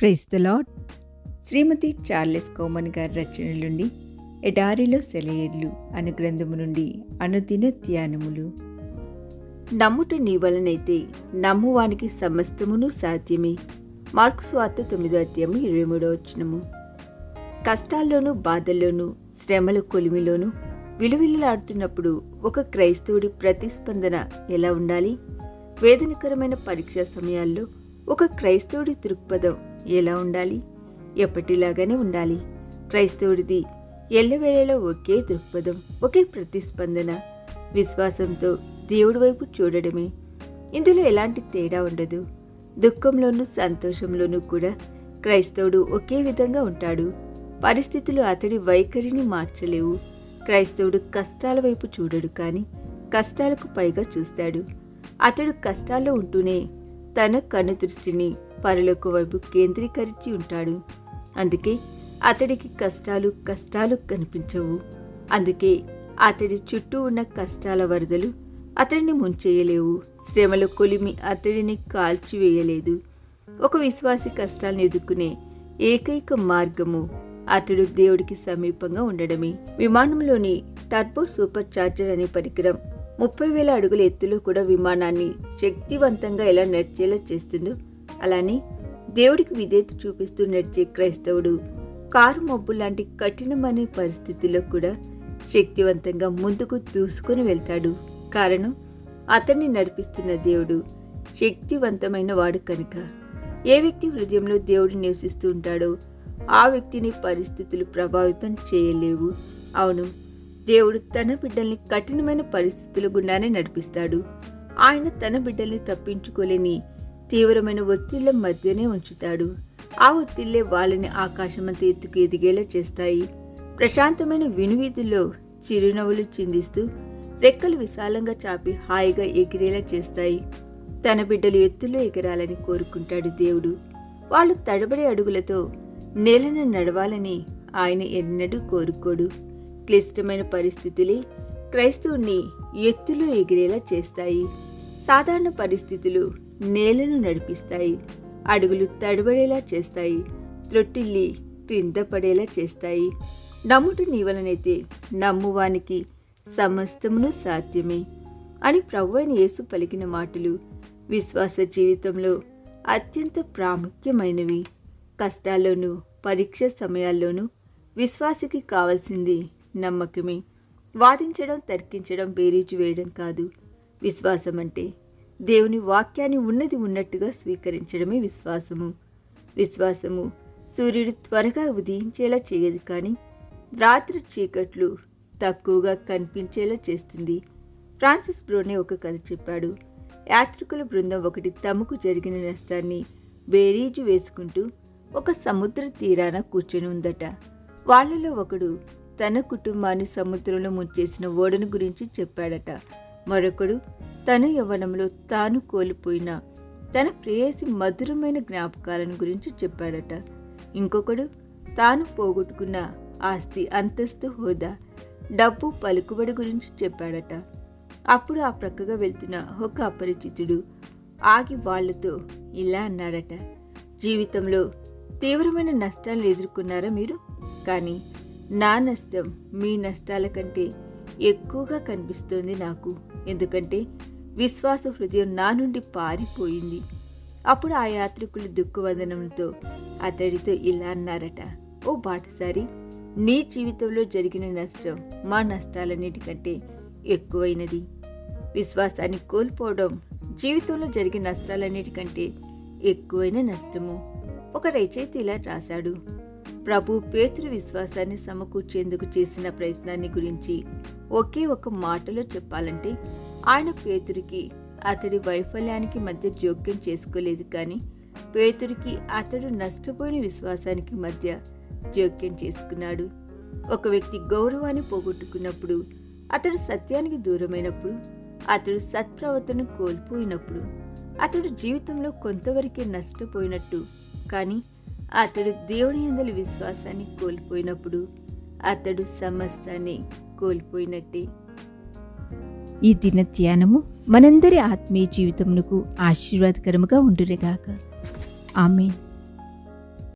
Praise the Lord. శ్రీమతి Charles Cowman గారి రచనల నుండి ఎడారిలో సెలయేర్లు అను గ్రంథము నుండి అనుదిన ధ్యానములు. నమ్ముట నీ వలనైతే నమ్మువానికి సమస్తమును సాధ్యమే. మార్కు సువార్త 9:23. కష్టాల్లోనూ బాధల్లోనూ శ్రమల కొలిమిలోనూ విలువిల్లాడుతున్నప్పుడు ఒక క్రైస్తవుడి ప్రతిస్పందన ఎలా ఉండాలి? వేదనకరమైన పరీక్షా సమయాల్లో ఒక క్రైస్తవుడి దృక్పథం ఎలా ఉండాలి? ఎప్పటిలాగానే ఉండాలి. క్రైస్తవుడిది ఎల్లవేళలో ఒకే దృక్పథం, ఒకే ప్రతిస్పందన, విశ్వాసంతో దేవుడి వైపు చూడడమే. ఇందులో ఎలాంటి తేడా ఉండదు. దుఃఖంలోనూ సంతోషంలోనూ కూడా క్రైస్తవుడు ఒకే విధంగా ఉంటాడు. పరిస్థితులు అతడి వైఖరిని మార్చలేవు. క్రైస్తవుడు కష్టాల వైపు చూడడు, కానీ కష్టాలకు పైగా చూస్తాడు. అతడు కష్టాల్లో ఉంటూనే తన కనుదృష్టిని పరలోక వైపు కేంద్రీకరించి ఉంటాడు. అందుకే అతడికి కష్టాలు కనిపించవు. అందుకే అతడి చుట్టూ ఉన్న కష్టాల వరదలు అతడిని ముంచేయలేవు. శ్రమల కొలిమి అతడిని కాల్చివేయలేదు. ఒక విశ్వాసి కష్టాలను ఎదుర్కొనే ఏకైక మార్గము అతడు దేవుడికి సమీపంగా ఉండడమే. విమానంలోని టర్బో సూపర్ చార్జర్ అనే పరికరం 30,000 అడుగుల ఎత్తులో కూడా విమానాన్ని శక్తివంతంగా ఎలా నడిచేలా చేస్తుందో, అలానే దేవుడికి విధేయత చూపిస్తూ నడిచే క్రైస్తవుడు కారు మబ్బు లాంటి కఠినమైన పరిస్థితుల్లో కూడా శక్తివంతంగా ముందుకు దూసుకొని వెళ్తాడు. కారణం, అతన్ని నడిపిస్తున్న దేవుడు శక్తివంతమైన వాడు కనుక. ఏ వ్యక్తి హృదయంలో దేవుడు నివసిస్తూ ఉంటాడో ఆ వ్యక్తిని పరిస్థితులు ప్రభావితం చేయలేవు. అవును, దేవుడు తన బిడ్డల్ని కఠినమైన పరిస్థితుల గుండానే నడిపిస్తాడు. ఆయన తన బిడ్డల్ని తప్పించుకోలేని తీవ్రమైన ఒత్తిళ్ల మధ్యనే ఉంచుతాడు. ఆ ఒత్తిళ్లే వాళ్ళని ఆకాశమంత ఎత్తుకు ఎదిగేలా చేస్తాయి. ప్రశాంతమైన వినువీధుల్లో చిరునవ్వులు చిందిస్తూ రెక్కలు విశాలంగా చాపి హాయిగా ఎగిరేలా చేస్తాయి. తన బిడ్డలు ఎత్తులో ఎగరాలని కోరుకుంటాడు దేవుడు. వాళ్ళు తడబడే అడుగులతో నేలను నడవాలని ఆయన ఎన్నడూ కోరుకోడు. క్లిష్టమైన పరిస్థితులే క్రైస్తవుని ఎత్తులో ఎగిరేలా చేస్తాయి. సాధారణ పరిస్థితులు నేలను నడిపిస్తాయి. అడుగులు తడబడేలా చేస్తాయి. త్రొట్టిల్లి క్రింద పడేలా చేస్తాయి. నమ్ముట నీ వలనైతే నమ్మువానికి సమస్తమును సాధ్యమే అని ప్రభువైన యేసు పలికిన మాటలు విశ్వాస జీవితంలో అత్యంత ప్రాముఖ్యమైనవి. కష్టాల్లోనూ పరీక్ష సమయాల్లోనూ విశ్వాసికి కావాల్సింది నమ్మకమే. వాదించడం, తర్కించడం, బేరీజు వేయడం కాదు. విశ్వాసం అంటే దేవుని వాక్యాన్ని ఉన్నది ఉన్నట్టుగా స్వీకరించడమే విశ్వాసము. విశ్వాసము సూర్యుడు త్వరగా ఉదయించేలా చేయదు, కానీ రాత్రి చీకట్లు తక్కువగా కనిపించేలా చేస్తుంది. ఫ్రాన్సిస్ బ్రోనే ఒక కథ చెప్పాడు. యాత్రికుల బృందం ఒకటి తమకు జరిగిన నష్టాన్ని బేరీజు వేసుకుంటూ ఒక సముద్ర తీరాన కూర్చొని ఉందట. వాళ్లలో ఒకడు తన కుటుంబాన్ని సముద్రంలో ముంచేసిన ఓడను గురించి చెప్పాడట. మరొకడు తన యవ్వనంలో తాను కోల్పోయిన తన ప్రేయసి మధురమైన జ్ఞాపకాలను గురించి చెప్పాడట. ఇంకొకడు తాను పోగొట్టుకున్న ఆస్తి, అంతస్తు, హోదా, డబ్బు, పలుకుబడి గురించి చెప్పాడట. అప్పుడు ఆ ప్రక్కగా వెళ్తున్న ఒక అపరిచితుడు ఆగి వాళ్లతో ఇలా అన్నాడట: జీవితంలో తీవ్రమైన నష్టాలను ఎదుర్కొన్నారా మీరు? కానీ నా నష్టం మీ నష్టాల కంటే ఎక్కువగా కనిపిస్తోంది నాకు. ఎందుకంటే విశ్వాస హృదయం నా నుండి పారిపోయింది. అప్పుడు ఆ యాత్రికులు దుఃఖవదనంతో అతడితో ఇలా అన్నారట: ఓ బాటసారి, నీ జీవితంలో జరిగిన నష్టం మా నష్టాలన్నిటికంటే ఎక్కువైనది. విశ్వాసాన్ని కోల్పోవడం జీవితంలో జరిగిన నష్టాలన్నిటికంటే ఎక్కువైన నష్టము. ఒక రచయిత ఇలా రాశాడు: ప్రభు పేతురు విశ్వాసాన్ని సమకూర్చేందుకు చేసిన ప్రయత్నాన్ని గురించి ఒకే ఒక మాటలో చెప్పాలంటే, ఆయన పేతురికి అతడి వైఫల్యానికి మధ్య జోక్యం చేసుకోలేదు, కానీ పేతురికి అతడు నష్టపోయిన విశ్వాసానికి మధ్య జోక్యం చేసుకున్నాడు. ఒక వ్యక్తి గౌరవాన్ని పోగొట్టుకున్నప్పుడు, అతడు సత్యానికి దూరమైనప్పుడు, అతడు సత్ప్రవర్తన కోల్పోయినప్పుడు, అతడు జీవితంలో కొంతవరకే నష్టపోయినట్టు, కానీ అతడు దేవుని యందలి విశ్వాసాన్ని కోల్పోయినప్పుడు అతడు సమస్తాన్ని కోల్పోయినట్టే. ఈ దిన ధ్యానము మనందరి ఆత్మీయ జీవితమునకు ఆశీర్వాదకరముగా ఉండునుగాక. ఆమేన్.